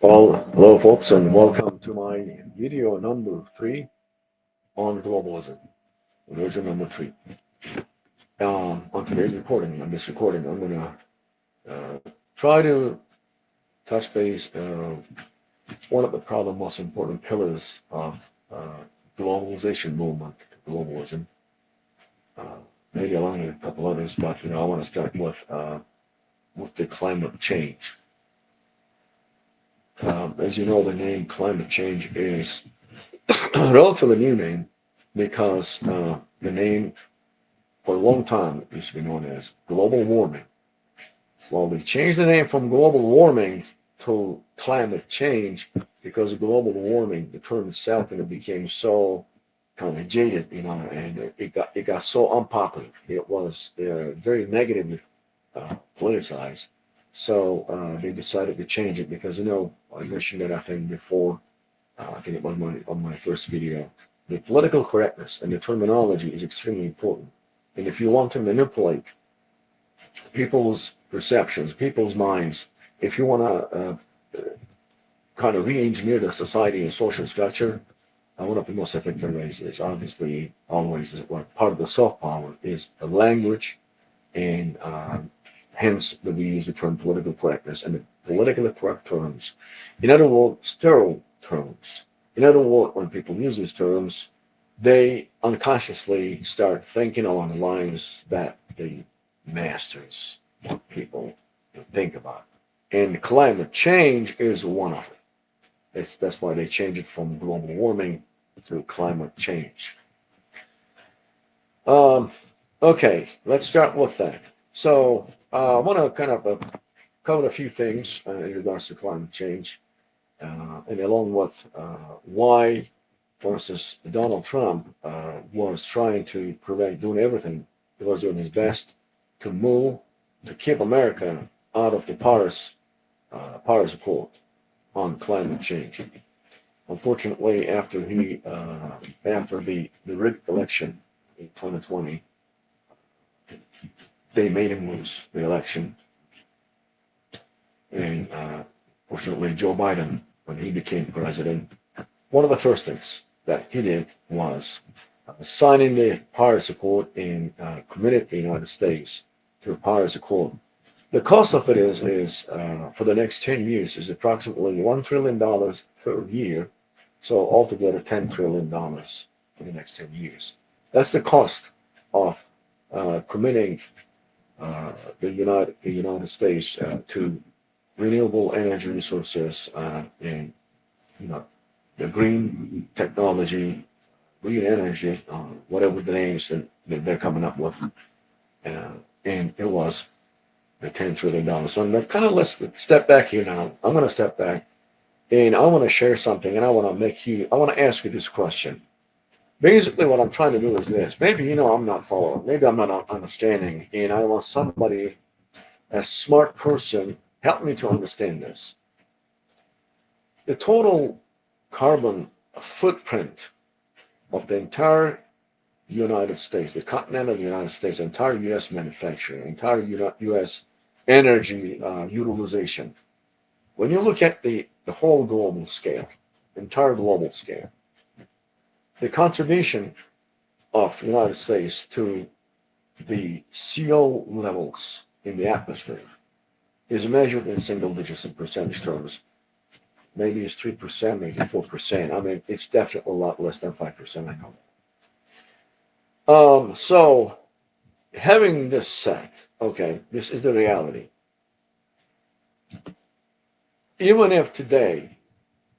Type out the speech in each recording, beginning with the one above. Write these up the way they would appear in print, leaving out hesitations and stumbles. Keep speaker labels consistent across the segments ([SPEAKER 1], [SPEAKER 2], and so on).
[SPEAKER 1] Well, hello folks, and welcome to my video number 3 on globalism, version number 3. On this recording, I'm gonna try to touch base one of the probably most important pillars of globalization movement, globalism. Uh, Maybe along with a couple others, but I want to start with the climate change. As you know, the name climate change is a relatively new name because the name for a long time it used to be known as global warming. Well, they changed the name from global warming to climate change because global warming, the term itself, and it became so kind of jaded, and it got so unpopular. It was very negatively politicized. So they decided to change it because I mentioned it I think before. I think it was on my first video. The political correctness and the terminology is extremely important. And if you want to manipulate people's perceptions, people's minds, if you want to kind of re-engineer the society and social structure, one of the most effective ways is obviously always is what part of the soft power is the language, and hence that we use the term political correctness and the politically correct terms. In other words, sterile terms. In other words, when people use these terms, they unconsciously start thinking along the lines that the masters want people to think about. And climate change is one of it. That's why they changed it from global warming to climate change. Um, okay, let's start with that. So I want to kind of cover a few things in regards to climate change, and along with why, for instance, Donald Trump was trying to prevent doing everything. He was doing his best to move to keep America out of the Paris Accord on climate change. Unfortunately, after the rigged election in 2020, they made him lose the election. And fortunately, Joe Biden, when he became president, one of the first things that he did was signing the Paris Accord and committed the United States to the Paris Accord. The cost of it is for the next 10 years is approximately $1 trillion per year. So altogether, $10 trillion for the next 10 years. That's the cost of committing the United States to renewable energy resources and you know the green technology, green energy, whatever the names that they're coming up with, and it was the $10 trillion. So I'm kind of let's step back here now. I'm going to step back and I want to share something, and I want to ask you this question. Basically, what I'm trying to do is this. Maybe I'm not following. Maybe I'm not understanding, and I want somebody, a smart person, help me to understand this. The total carbon footprint of the entire United States, the continental United States, entire U.S. manufacturing, entire U.S. energy utilization. When you look at the whole global scale, entire global scale, the contribution of the United States to the CO levels in the atmosphere is measured in single digits in percentage terms. Maybe it's 3%, maybe 4%. I mean, it's definitely a lot less than 5%. I know. So having this said, okay, this is the reality. Even if today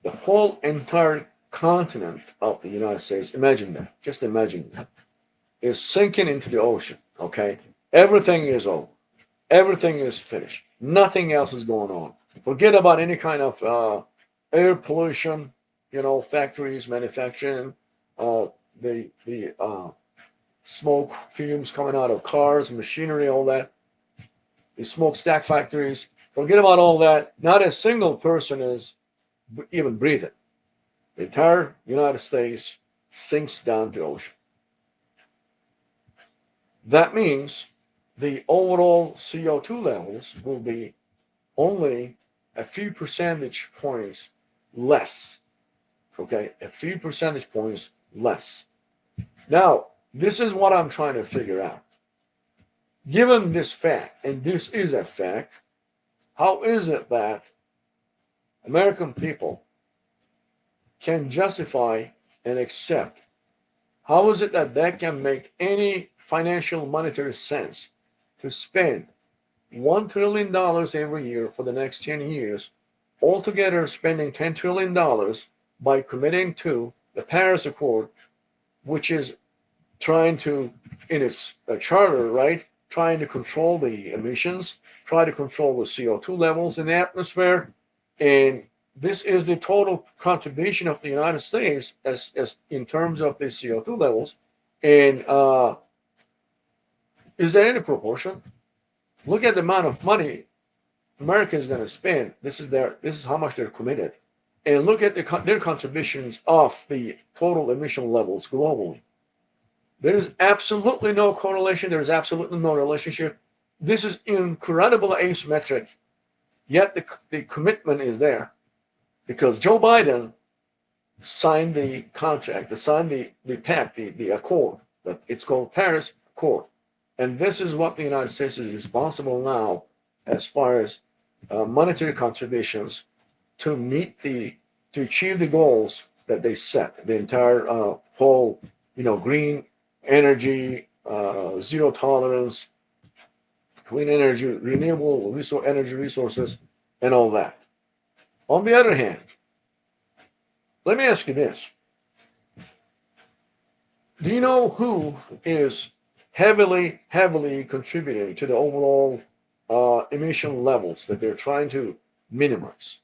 [SPEAKER 1] the whole entire continent of the United States, imagine that, just imagine that, is sinking into the ocean, okay? Everything is over. Everything is finished. Nothing else is going on. Forget about any kind of air pollution, factories, manufacturing, uh, the smoke fumes coming out of cars, machinery, all that, the smokestack factories. Forget about all that. Not a single person is even breathing. The entire United States sinks down to the ocean. That means the overall CO2 levels will be only a few percentage points less. Okay, a few percentage points less. Now, this is what I'm trying to figure out. Given this fact, and this is a fact, how is it that American people can justify and accept? How is it that that can make any financial monetary sense to spend $1 trillion every year for the next 10 years, altogether spending $10 trillion by committing to the Paris Accord, which is trying to, in its charter, right, trying to control the emissions, try to control the CO2 levels in the atmosphere. And this is the total contribution of the United States as in terms of the CO2 levels. And is there any proportion? Look at the amount of money America is going to spend. This is how much they're committed. And look at their contributions of the total emission levels globally. There is absolutely no correlation. There is absolutely no relationship. This is incredibly asymmetric. Yet the commitment is there because Joe Biden signed the contract, signed the pact, the accord. It's called Paris Accord. And this is what the United States is responsible now as far as monetary contributions to to achieve the goals that they set. The entire whole, green energy, zero tolerance, clean energy, renewable energy resources, and all that. On the other hand, let me ask you this. Do you know who is heavily, heavily contributing to the overall emission levels that they're trying to minimize?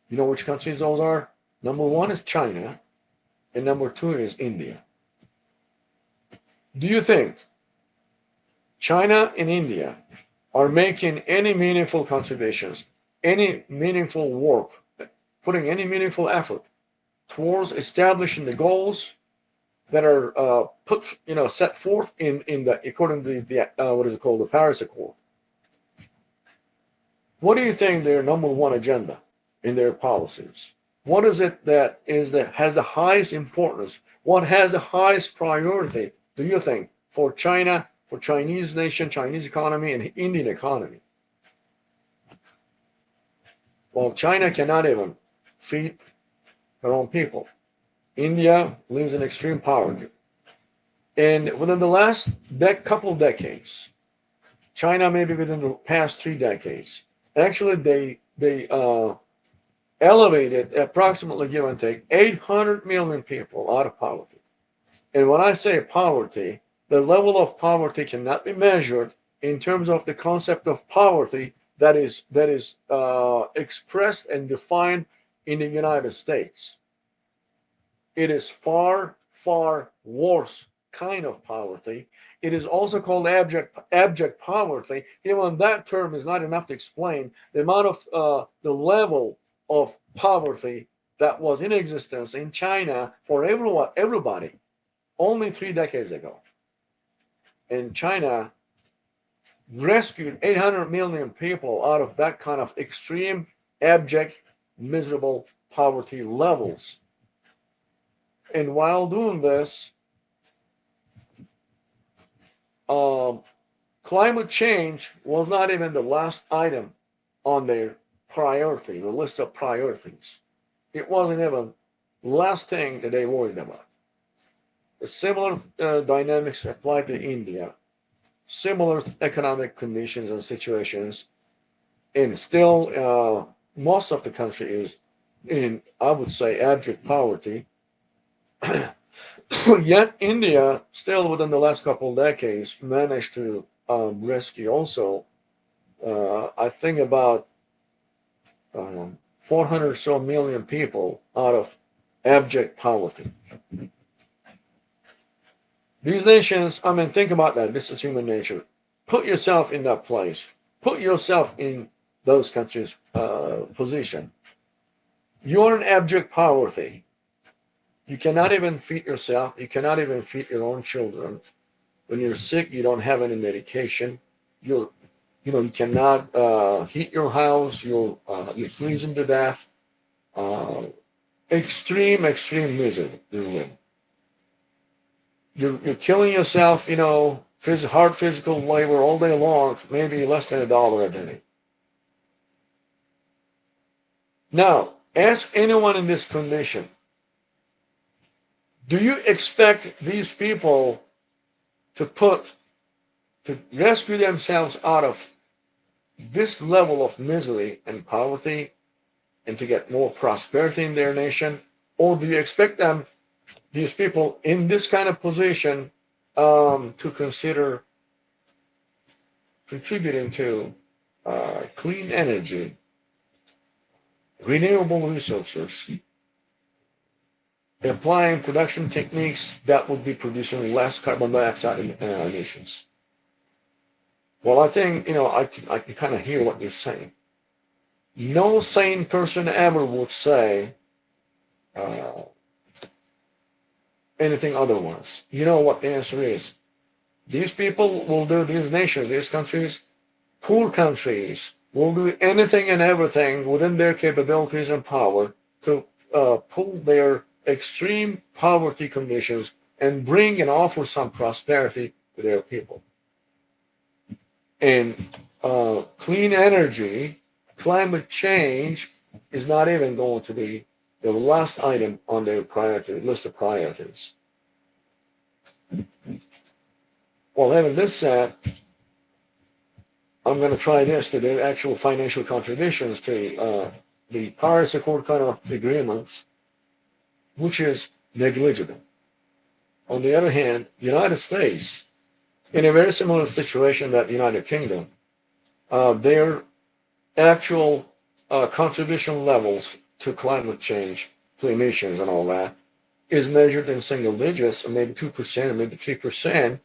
[SPEAKER 1] You know which countries those are? Number one is China, and number two is India. Do you think China and India are making any meaningful contributions, any meaningful work, putting any meaningful effort towards establishing the goals that are set forth in the according to the what is it called, the Paris Accord? What do you think their number one agenda in their policies? What is it that has the highest importance? What has the highest priority, do you think, for China, for Chinese nation, Chinese economy, and Indian economy? Well, China cannot even feed their own people. India lives in extreme poverty. And within the last couple of decades, China, maybe within the past 3 decades, actually they elevated approximately, give and take, 800 million people out of poverty. And when I say poverty, the level of poverty cannot be measured in terms of the concept of poverty that is expressed and defined in the United States. It is far, far worse kind of poverty. It is also called abject poverty. Even that term is not enough to explain the amount of the level of poverty that was in existence in China for everybody only 3 decades ago. And China rescued 800 million people out of that kind of extreme, abject, miserable poverty levels. And while doing this, climate change was not even the last item on their priority, the list of priorities. It wasn't even the last thing that they worried about. The similar dynamics apply to India, similar economic conditions and situations, and still most of the country is in, I would say, abject poverty. Yet India, still within the last couple of decades, managed to rescue also, I think about 400 or so million people out of abject poverty. These nations, I mean, think about that. This is human nature. Put yourself in that place. Put yourself in those countries' position. You're in abject poverty. You cannot even feed yourself. You cannot even feed your own children. When you're sick, you don't have any medication. You're You cannot heat your house. You're freezing to death. Uh, extreme misery. You're killing yourself. Hard physical labor all day long. Maybe less than $1 a day. Now, ask anyone in this condition. Do you expect these people to rescue themselves out of this level of misery and poverty and to get more prosperity in their nation? Or do you expect these people in this kind of position, to consider contributing to clean energy, renewable resources, applying production techniques that would be producing less carbon dioxide emissions? Well, I think, I can kind of hear what you're saying. No sane person ever would say uh, anything otherwise. You know what the answer is. These people will do, these nations, these countries, poor countries, will do anything and everything within their capabilities and power to pull their extreme poverty conditions and bring and offer some prosperity to their people. And clean energy, climate change is not even going to be the last item on their priority list of priorities. Well, having this said, I'm going to try this to do actual financial contributions to the Paris Accord kind of agreements, which is negligible. On the other hand, United States, in a very similar situation that the United Kingdom, their actual contribution levels to climate change, to emissions and all that, is measured in single digits, or maybe 2%, or maybe 3%,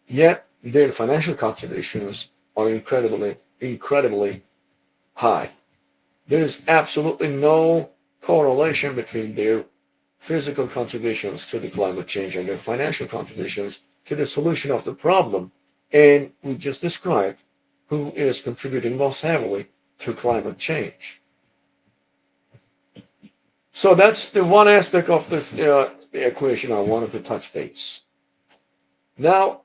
[SPEAKER 1] yet their financial contributions are incredibly high. There is absolutely no correlation between their physical contributions to the climate change and their financial contributions to the solution of the problem. And we just described who is contributing most heavily to climate change. So that's the one aspect of this equation I wanted to touch base. Now,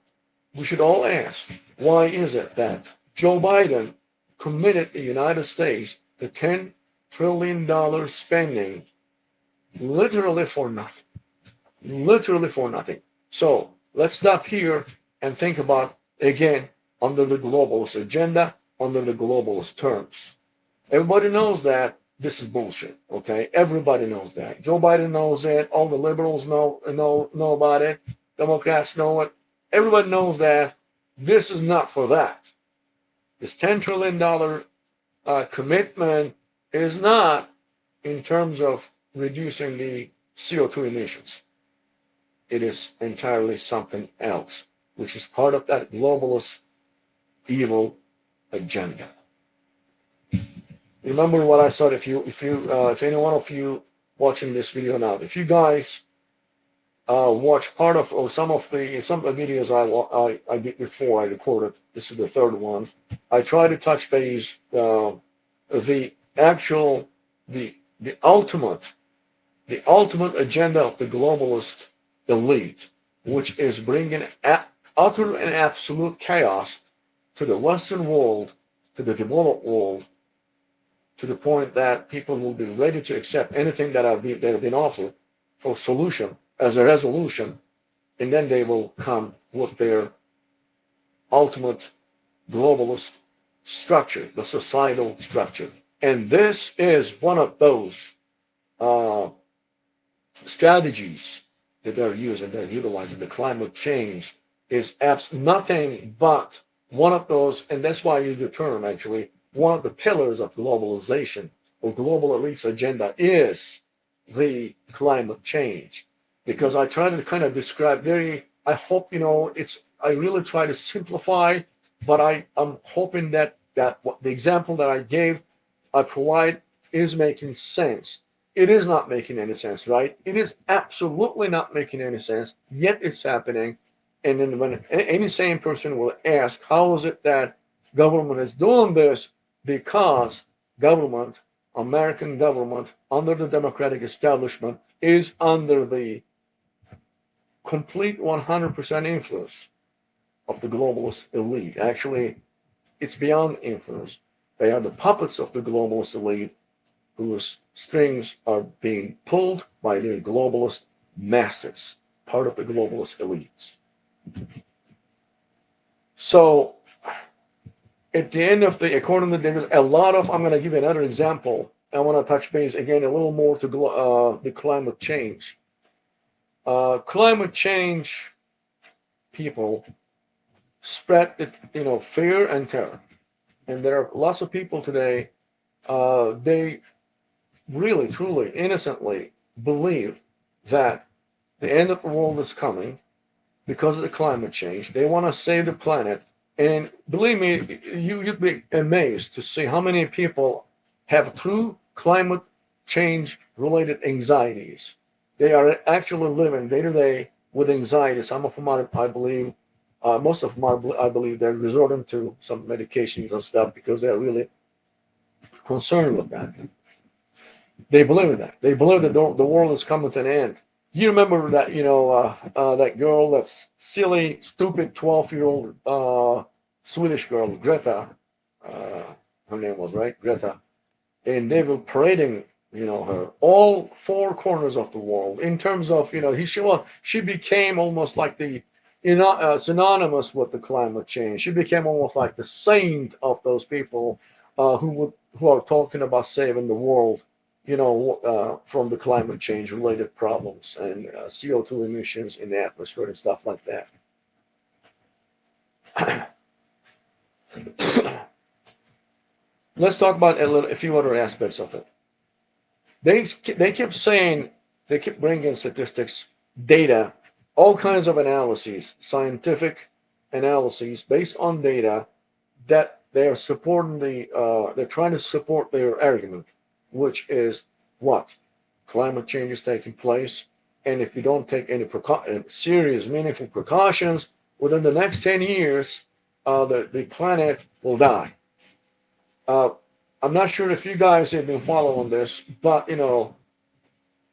[SPEAKER 1] we should all ask, why is it that Joe Biden committed the United States to $10 trillion spending literally for nothing? Literally for nothing. So let's stop here and think about, again, under the globalist agenda, under the globalist terms. Everybody knows that this is bullshit, okay? Everybody knows that. Joe Biden knows it. All the liberals know about it. Democrats know it. Everybody knows that this is not for that. This $10 trillion commitment is not in terms of reducing the CO2 emissions. It is entirely something else, which is part of that globalist evil agenda. Remember what I said. If any one of you watching this video now, if you guys watch part of or some of the videos I did before I recorded, this is the third one. I try to touch base the actual the ultimate agenda of the globalist elite, which is bringing utter and absolute chaos to the Western world, to the developed world, to the point that people will be ready to accept anything that have been offered for solution as a resolution, and then they will come with their ultimate globalist structure, the societal structure. And this is one of those uh, strategies that they're using, they're utilizing. The climate change is nothing but one of those, and that's why I use the term actually, one of the pillars of globalization or global elites agenda is the climate change. Because I try to kind of describe I hope, I really try to simplify, but I'm hoping that what the example that I provide is making sense. It is not making any sense, right? It is absolutely not making any sense, yet it's happening. And then when any sane person will ask, how is it that Government is doing this because government, American government, under the democratic establishment, is under the complete 100% influence of the globalist elite. Actually, it's beyond influence. They are the puppets of the globalist elite whose strings are being pulled by their globalist masters, part of the globalist elites. So, at the end of the, according to Davis, a lot of, I'm going to give you another example. I want to touch base again a little more to the climate change. Climate change people spread it, fear and terror. And there are lots of people today, they really, truly, innocently believe that the end of the world is coming because of the climate change. They want to save the planet. And believe me, you'd be amazed to see how many people have true climate change related anxieties. They are actually living day to day with anxiety. Some of them are, I believe, most of them are, I believe, they're resorting to some medications and stuff because they're really concerned with that. They believe in that. They believe that the world is coming to an end. You remember that, that girl, that silly, stupid 12-year-old Swedish girl, Greta, uh, her name was, right? Greta. And they were parading, her all four corners of the world in terms of, she became almost like synonymous with the climate change. She became almost like the saint of those people who are talking about saving the world, from the climate change related problems and CO2 emissions in the atmosphere and stuff like that. Let's talk about a few other aspects of it. They kept saying, they kept bringing statistics, data, all kinds of analyses, scientific analyses based on data that they're supporting they're trying to support their argument, which is what? Climate change is taking place, and if you don't take any serious, meaningful precautions within the next 10 years, the planet will die. Uh, I'm not sure if you guys have been following this, but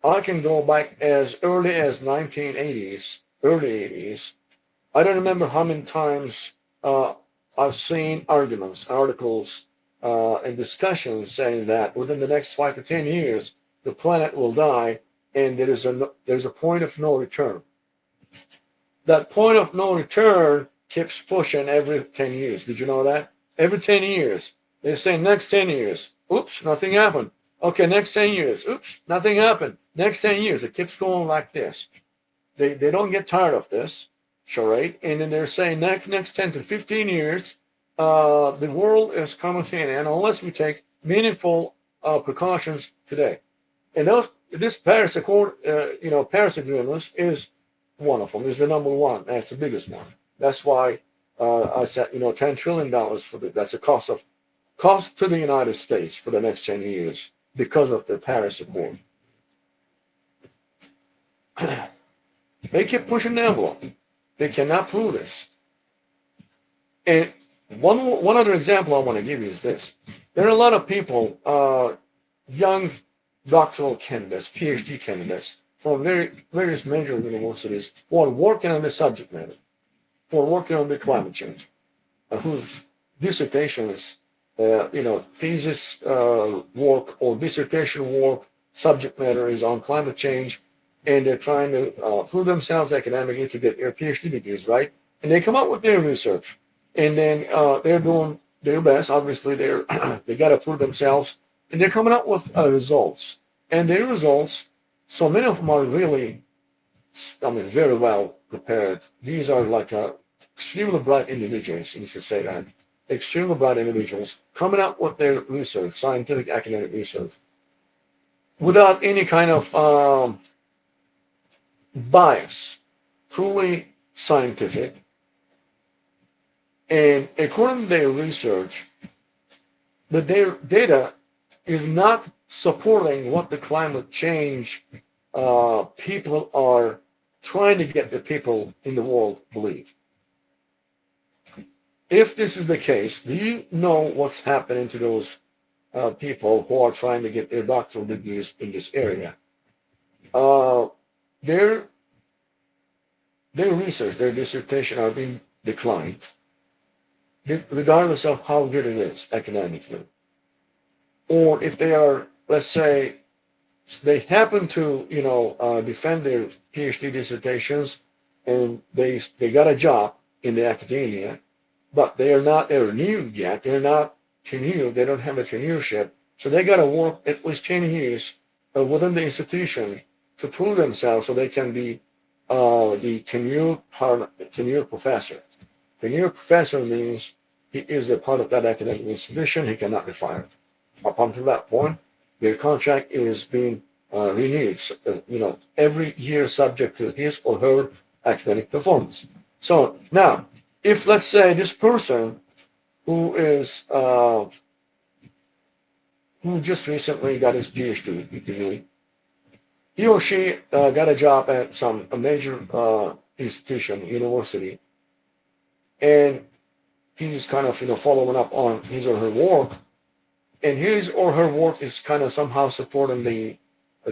[SPEAKER 1] I can go back as early as 1980s, early 80s. I don't remember how many times I've seen arguments, articles, and discussions saying that within the next 5 to 10 years, the planet will die, and there's a point of no return. That point of no return keeps pushing every 10 years. Did you know that? Every 10 years. They say next 10 years. Oops, nothing happened. Okay, next 10 years. Oops, nothing happened. Next 10 years. It keeps going like this. They don't get tired of this charade. And then they're saying next 10 to 15 years, the world is coming to an end unless we take meaningful precautions today. And this Paris Accord, Paris Agreement is one of them. Is the number one. That's the biggest one. That's why I said, $10 trillion for that's the cost to the United States for the next 10 years because of the Paris Accord. They keep pushing the envelope. They cannot prove this. And one other example I want to give you is this. There are a lot of people, young doctoral candidates, PhD candidates from various major universities who are working on the subject matter, who are working on the climate change, whose dissertations, thesis work or dissertation work subject matter is on climate change, and they're trying to prove themselves academically to get their PhD degrees, right? And they come up with their research, and then they're doing their best. Obviously, they got to prove themselves, and they're coming up with results. And their results, so many of them are really, I mean, very well prepared. These are like extremely bright individuals, you should say that. Extremely bright individuals coming up with their research, scientific academic research, without any kind of bias, truly scientific. And according to their research, their data is not supporting what the climate change people are trying to get the people in the world believe. If this is the case, do you know what's happening to those people who are trying to get their doctoral degrees in this area? Uh, their their research, their dissertation are being declined, regardless of how good it is academically. Or if they are, let's say, they happen to, defend their PhD dissertations, and they got a job in the academia, but they're new yet. They're not tenure. They don't have a tenureship, so they got to work at least 10 years within the institution to prove themselves, so they can be the tenure professor. Tenure professor means he is a part of that academic institution. He cannot be fired. Up until that point, their contract is being renewed, every year, subject to his or her academic performance. So now, if let's say this person who is who just recently got his PhD degree, he or she got a job at a major institution, university, and he's kind of following up on his or her work, and his or her work is kind of somehow supporting the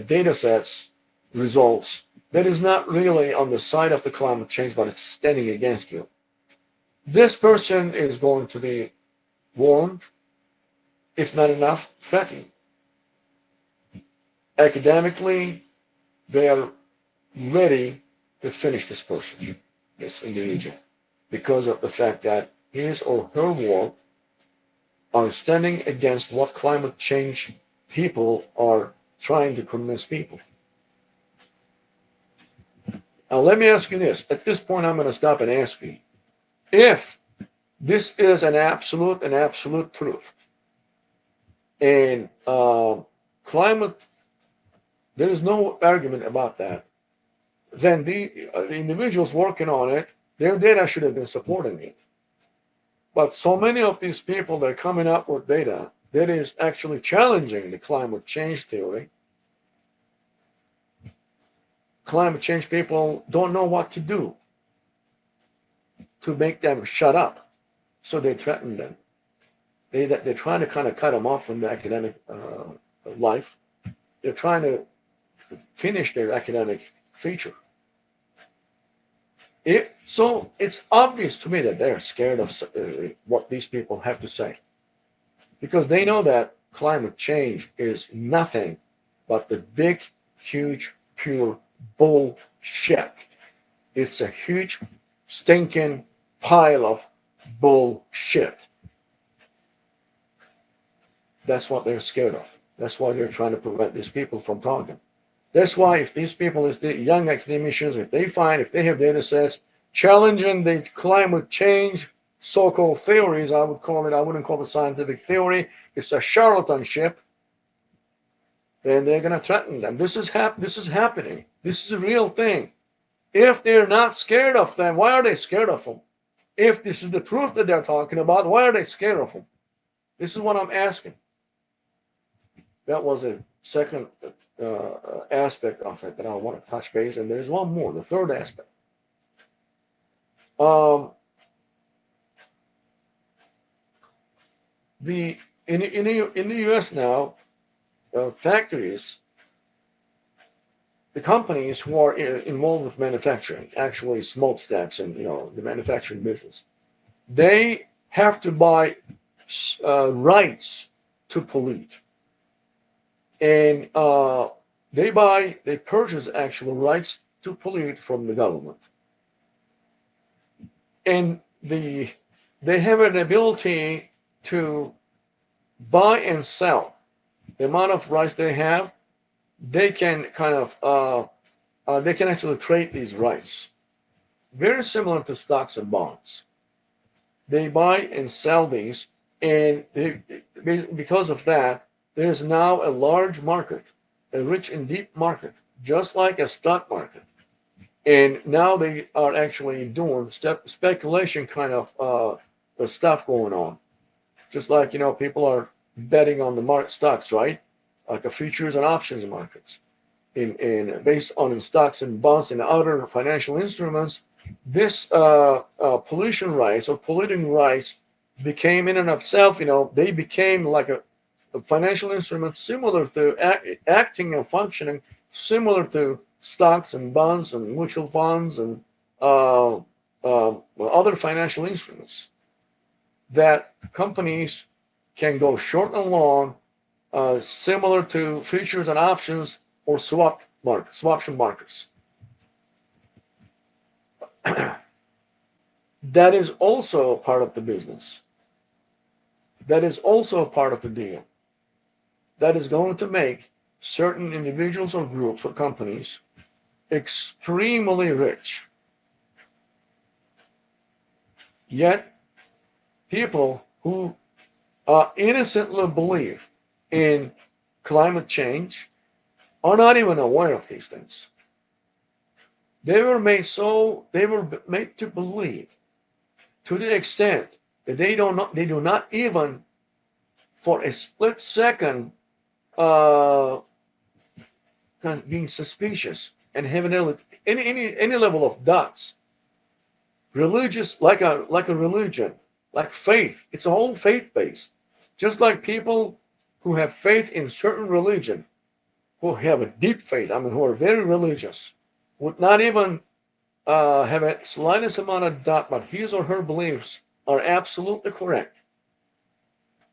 [SPEAKER 1] data sets results that is not really on the side of the climate change, but it's standing against you. This person is going to be warned, if not enough, threatened. Academically, they are ready to finish this person, this individual, because of the fact that his or her work are standing against what climate change people are trying to convince people. Now, let me ask you this. At this point, I'm going to stop and ask you if this is an absolute truth, and climate, there is no argument about that, then the individuals working on it, their data should have been supporting it. But so many of these people that are coming up with data that is actually challenging the climate change theory, climate change people don't know what to do to make them shut up. So they threaten them. They're trying to kind of cut them off from the academic life. They're trying to finish their academic feature. So it's obvious to me that they're scared of what these people have to say, because they know that climate change is nothing but the big, huge, pure bullshit. It's a huge, stinking pile of bullshit. That's what they're scared of. That's why they're trying to prevent these people from talking. That's why if these people, as the young academicians, if they have data sets challenging the climate change so-called theories, I wouldn't call it scientific theory, it's a charlatanship, then they're going to threaten them. This is happening. This is a real thing. If they're not scared of them, why are they scared of them? If this is the truth that they're talking about, why are they scared of them? This is what I'm asking. That was a second aspect of it that I want to touch base, and there's one more, the third aspect. Um, the in the U.S. now, factories, the companies who are involved with manufacturing, actually smokestacks and the manufacturing business, they have to buy rights to pollute, and they purchase actual rights to pollute from the government, and they have an ability to buy and sell the amount of rights they have. They can kind of they can actually trade these rights, very similar to stocks and bonds. They buy and sell these, and because of that, there's now a large market, a rich and deep market, just like a stock market. And now they are actually doing speculation kind of stuff going on, just like people are betting on the market stocks, right? Like a futures and options markets, in based on stocks and bonds and other financial instruments. this pollution rights or polluting rights became in and of itself, they became like a financial instrument similar to acting and functioning similar to stocks and bonds and mutual funds and other financial instruments that companies can go short and long, similar to futures and options or swaption markets. That is also part of the business. That is also part of the deal. That is going to make certain individuals or groups or companies extremely rich. Yet, people who innocently believe in climate change are not even aware of these things. They were made to believe to the extent that they do not even for a split second uh, kind of being suspicious and having any level of doubts. Religious, like a religion, like faith. It's all faith based. Just like people who have faith in certain religion, who have a deep faith, I mean, who are very religious, would not even have a slightest amount of doubt, but his or her beliefs are absolutely correct.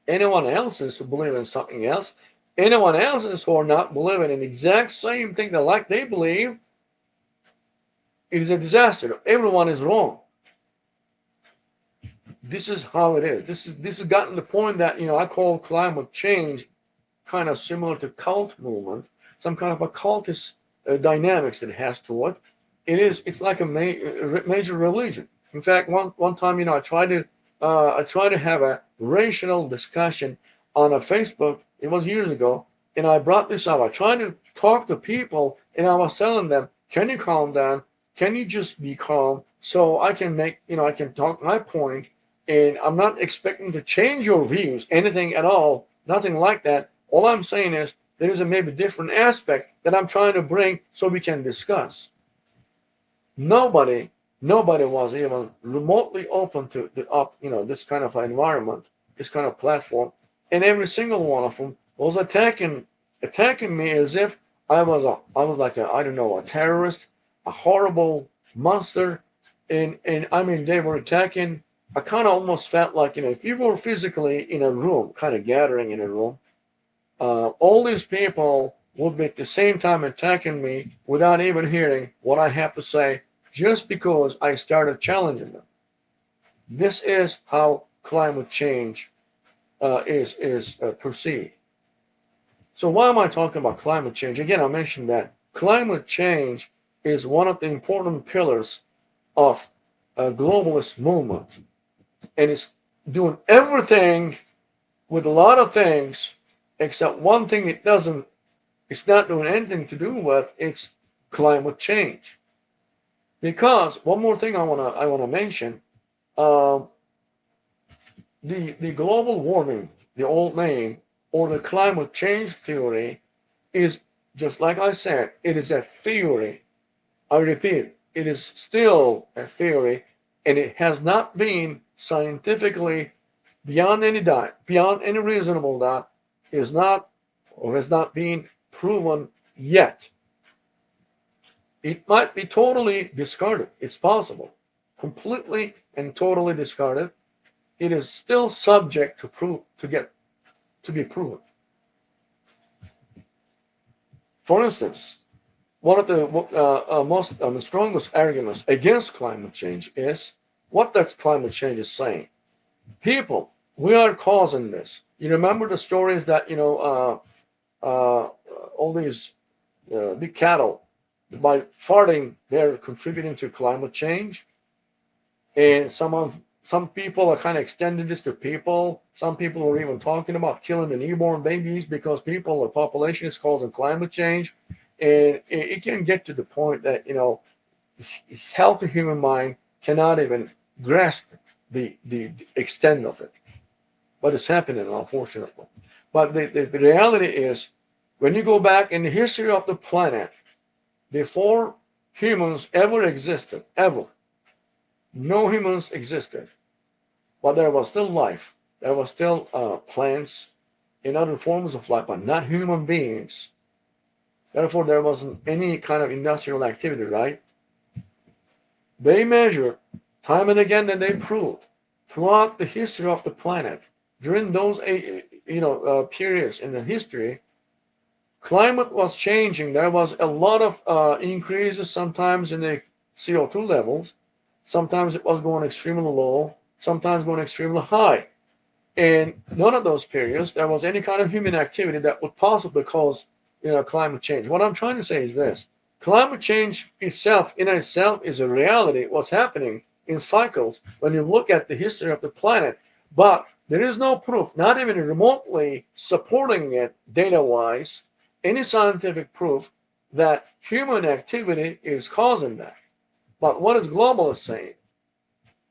[SPEAKER 1] Anyone else's who believe in something else, anyone else's who are not believing in the exact same thing that like they believe, it is a disaster. Everyone is wrong. This is how it is. This has gotten to the point that I call climate change kind of similar to cult movement, some kind of a cultist dynamics that it has to it. It's like a major religion. In fact, one time, I tried to have a rational discussion on a Facebook. It was years ago, and I brought this up. I tried to talk to people, and I was telling them, "Can you calm down? Can you just be calm so I can I can talk my point, and I'm not expecting to change your views, anything at all, nothing like that. All I'm saying is there is a maybe different aspect that I'm trying to bring so we can discuss." Nobody, nobody was even remotely open to this kind of environment, this kind of platform, and every single one of them was attacking me as if I was like a I don't know a terrorist, a horrible monster, and I mean they were attacking. I kind of almost felt like if you were physically in a room, kind of gathering in a room, all these people would be at the same time attacking me without even hearing what I have to say, just because I started challenging them. This is how climate change is perceived. So why am I talking about climate change? Again, I mentioned that climate change is one of the important pillars of a globalist movement, and it's doing everything with a lot of things, except one thing it doesn't. It's not doing anything to do with it's climate change. Because one more thing I wanna mention, um, the global warming, the old name, or the climate change theory is just like I said, it is a theory. I repeat, it is still a theory, and it has not been scientifically beyond any reasonable doubt, is not or has not been proven yet. It might be totally discarded. It's possible. Completely and totally discarded. It is still subject to be proven. For instance, one of the most the strongest arguments against climate change is what that climate change is saying. People, we are causing this. You remember the stories that all these big cattle, by farting, they're contributing to climate change. And some people are kind of extending this to people. Some people are even talking about killing the newborn babies because the population is causing climate change. And it can get to the point that healthy human mind cannot even grasp the extent of it. But it's happening, unfortunately. But the reality is, when you go back in the history of the planet, before humans ever existed, ever, no humans existed, but there was still life. There was still plants and other forms of life, but not human beings. Therefore, there wasn't any kind of industrial activity, right? They measured time and again, and they proved throughout the history of the planet, during those periods in the history, climate was changing. There was a lot of increases sometimes in the CO2 levels. Sometimes it was going extremely low, sometimes going extremely high. In none of those periods, there was any kind of human activity that would possibly cause, climate change. What I'm trying to say is this: climate change itself, in itself, is a reality. What's happening in cycles when you look at the history of the planet, but there is no proof, not even remotely supporting it data-wise, any scientific proof that human activity is causing that. But what is globalists saying?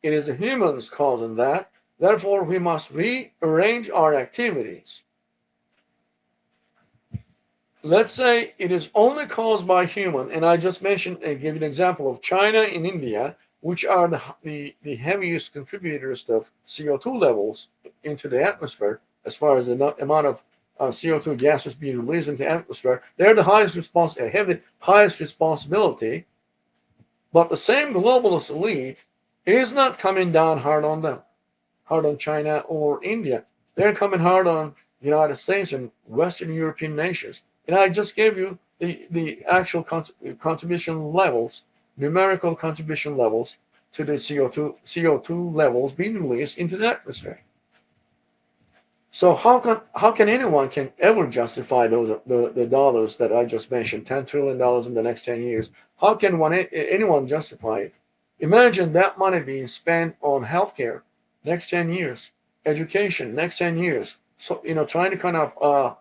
[SPEAKER 1] It is the humans causing that. Therefore, we must rearrange our activities. Let's say it is only caused by human, and I just mentioned and gave an example of China and India, which are the heaviest contributors of CO2 levels into the atmosphere, as far as the amount of CO2 gases being released into the atmosphere. They're the have the highest responsibility, but the same globalist elite is not coming down hard on them, hard on China or India. They're coming hard on the United States and Western European nations. And I just gave you the actual contribution levels, numerical contribution levels to the CO2 levels being released into the atmosphere. So how can anyone can ever justify those the dollars that I just mentioned, $10 trillion in the next 10 years? How can anyone justify it? Imagine that money being spent on healthcare next 10 years, education next 10 years. So trying to kind of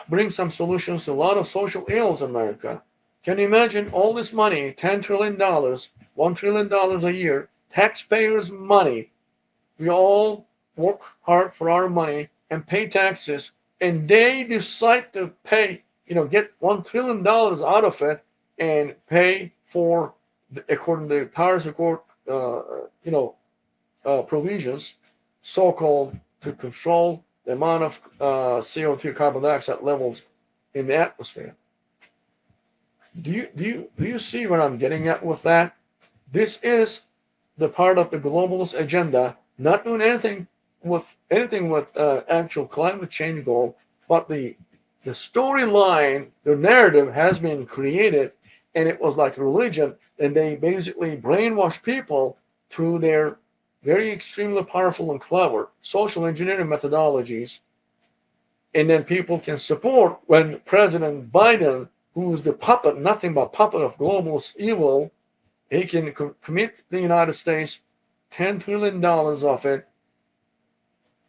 [SPEAKER 1] bring some solutions to a lot of social ills in America. Can you imagine all this money, $10 trillion, $1 trillion a year, taxpayers' money? We all work hard for our money and pay taxes, and they decide to pay, get $1 trillion out of it and pay for, according to the Paris Accord, provisions, so-called, to control the amount of CO2 carbon dioxide levels in the atmosphere. Do you see what I'm getting at with that? This is the part of the globalist agenda, not doing anything with actual climate change goal, but the storyline, the narrative has been created, and it was like a religion, and they basically brainwash people through their very extremely powerful and clever social engineering methodologies, and then people can support when President Biden, who is the puppet, nothing but puppet of globalist evil, he can commit the United States $10 trillion of it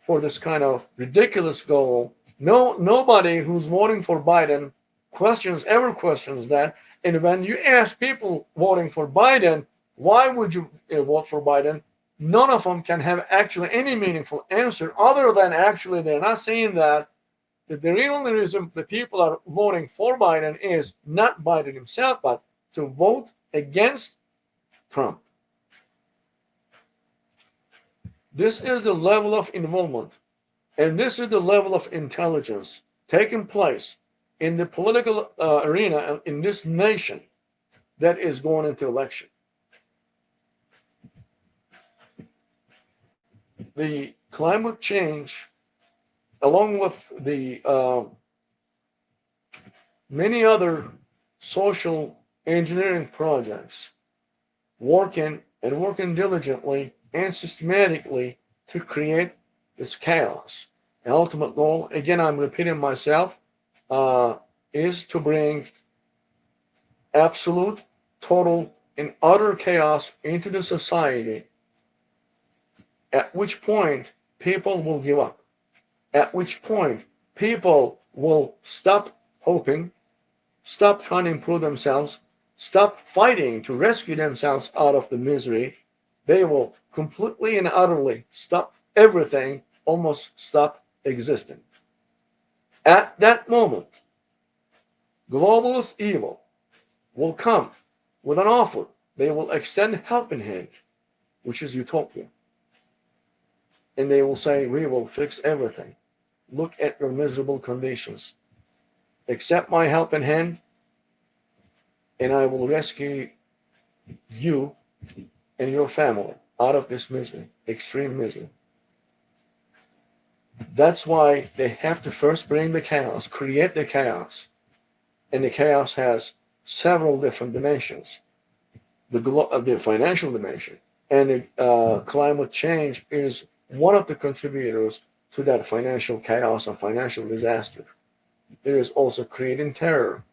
[SPEAKER 1] for this kind of ridiculous goal. No, nobody who's voting for Biden ever questions that. And when you ask people voting for Biden, why would you vote for Biden? None of them can have actually any meaningful answer other than actually they're not saying that the real reason the people are voting for Biden is not Biden himself, but to vote against Trump. This is the level of involvement, and this is the level of intelligence taking place in the political arena in this nation that is going into election. The climate change, along with the many other social engineering projects, working diligently and systematically to create this chaos. The ultimate goal, again, I'm repeating myself, is to bring absolute, total, and utter chaos into the society, at which point people will give up, at which point people will stop hoping, stop trying to improve themselves, stop fighting to rescue themselves out of the misery. They will completely and utterly stop everything, almost stop existing. At that moment, globalist evil will come with an offer They will extend helping hand, which is utopia, and they will say, "We will fix everything. Look at your miserable conditions. Accept my helping hand, and I will rescue you and your family out of this misery, extreme misery." That's why they have to first bring the chaos, create the chaos, and the chaos has several different dimensions. The financial dimension and climate change is one of the contributors to that financial chaos and financial disaster. There is also creating terror,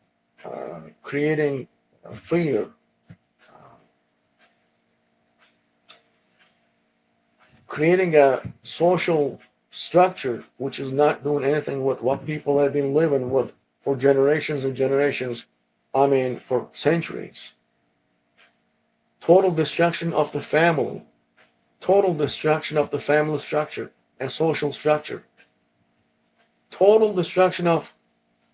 [SPEAKER 1] creating fear, uh, creating a social structure which is not doing anything with what people have been living with for generations and generations. I mean, for centuries. Total destruction of the family, total destruction of the family structure and social structure, total destruction of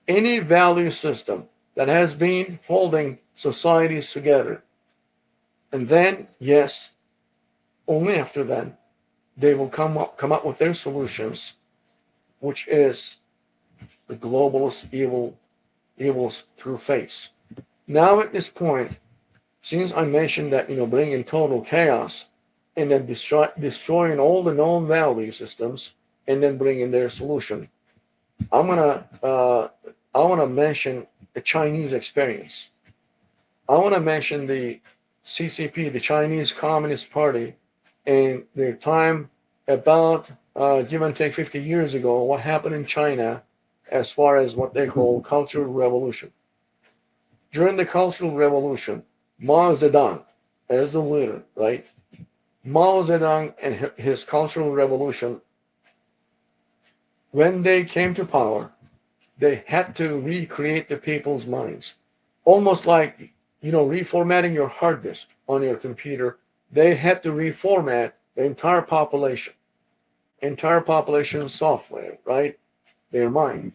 [SPEAKER 1] any value system that has been holding societies together. And then, yes, only after then, they will come up with their solutions, which is the globalist evils through face. Now at this point, since I mentioned that bringing total chaos and then destroying all the known value systems and then bringing their solution, I'm gonna I want to mention the Chinese experience. I want to mention the CCP, the Chinese Communist Party, and their time about give and take 50 years ago, what happened in China as far as what they call Cultural Revolution. During the Cultural Revolution, Mao Zedong as the leader, right? Mao Zedong and his Cultural Revolution, when they came to power, they had to recreate the people's minds. Almost like, reformatting your hard disk on your computer. They had to reformat the entire population software, right? Their mind.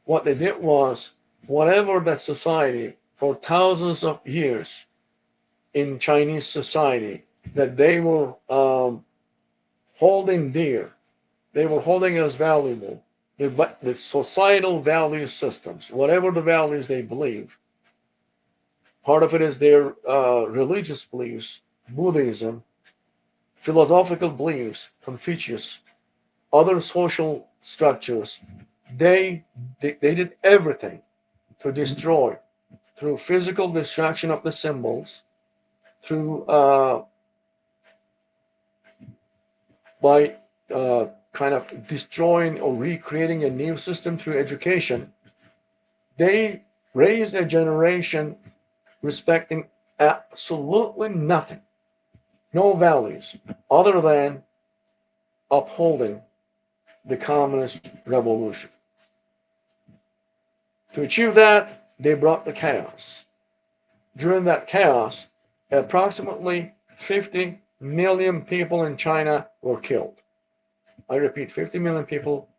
[SPEAKER 1] What they did was, whatever that society for thousands of years in Chinese society that they were holding dear, they were holding as valuable, the societal value systems, whatever the values they believe. Part of it is their religious beliefs, Buddhism, philosophical beliefs, Confucius, other social structures. They did everything to destroy through physical destruction of the symbols, through by kind of destroying or recreating a new system through education. They raised a generation respecting absolutely nothing, no values, other than upholding the communist revolution. To achieve that, they brought the chaos. During that chaos, approximately 50 million people in China were killed. I repeat, 50 million people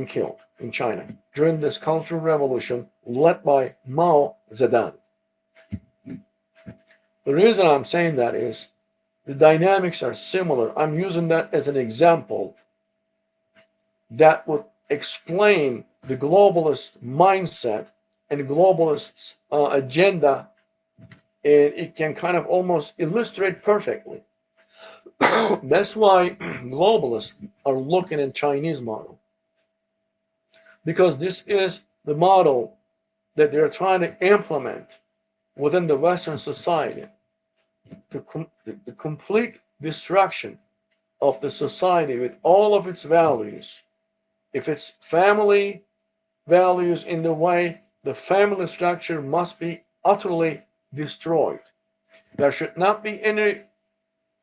[SPEAKER 1] killed in China during this cultural revolution led by Mao Zedong. The reason I'm saying that is the dynamics are similar. I'm using that as an example that would explain the globalist mindset and globalists' agenda, and it can kind of almost illustrate perfectly. That's why globalists are looking at Chinese model, because this is the model that they're trying to implement within the Western society, the complete destruction of the society with all of its values. If it's family values, in the way the family structure must be utterly destroyed. There should not be any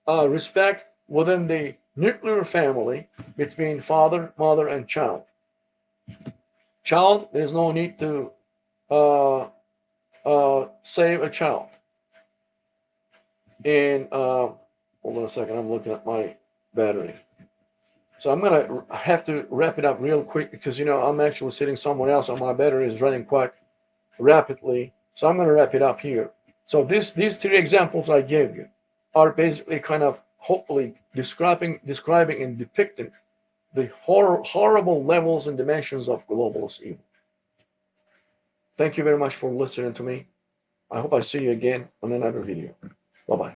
[SPEAKER 1] respect within the nuclear family between father, mother, and child. Child, there's no need to uh, save a child. And hold on a second, I'm looking at my battery. So I'm gonna have to wrap it up real quick because I'm actually sitting somewhere else and my battery is running quite rapidly. So I'm gonna wrap it up here. So these three examples I gave you are basically kind of hopefully describing and depicting the horrible levels and dimensions of globalist evil. Thank you very much for listening to me. I hope I see you again on another video. Bye bye.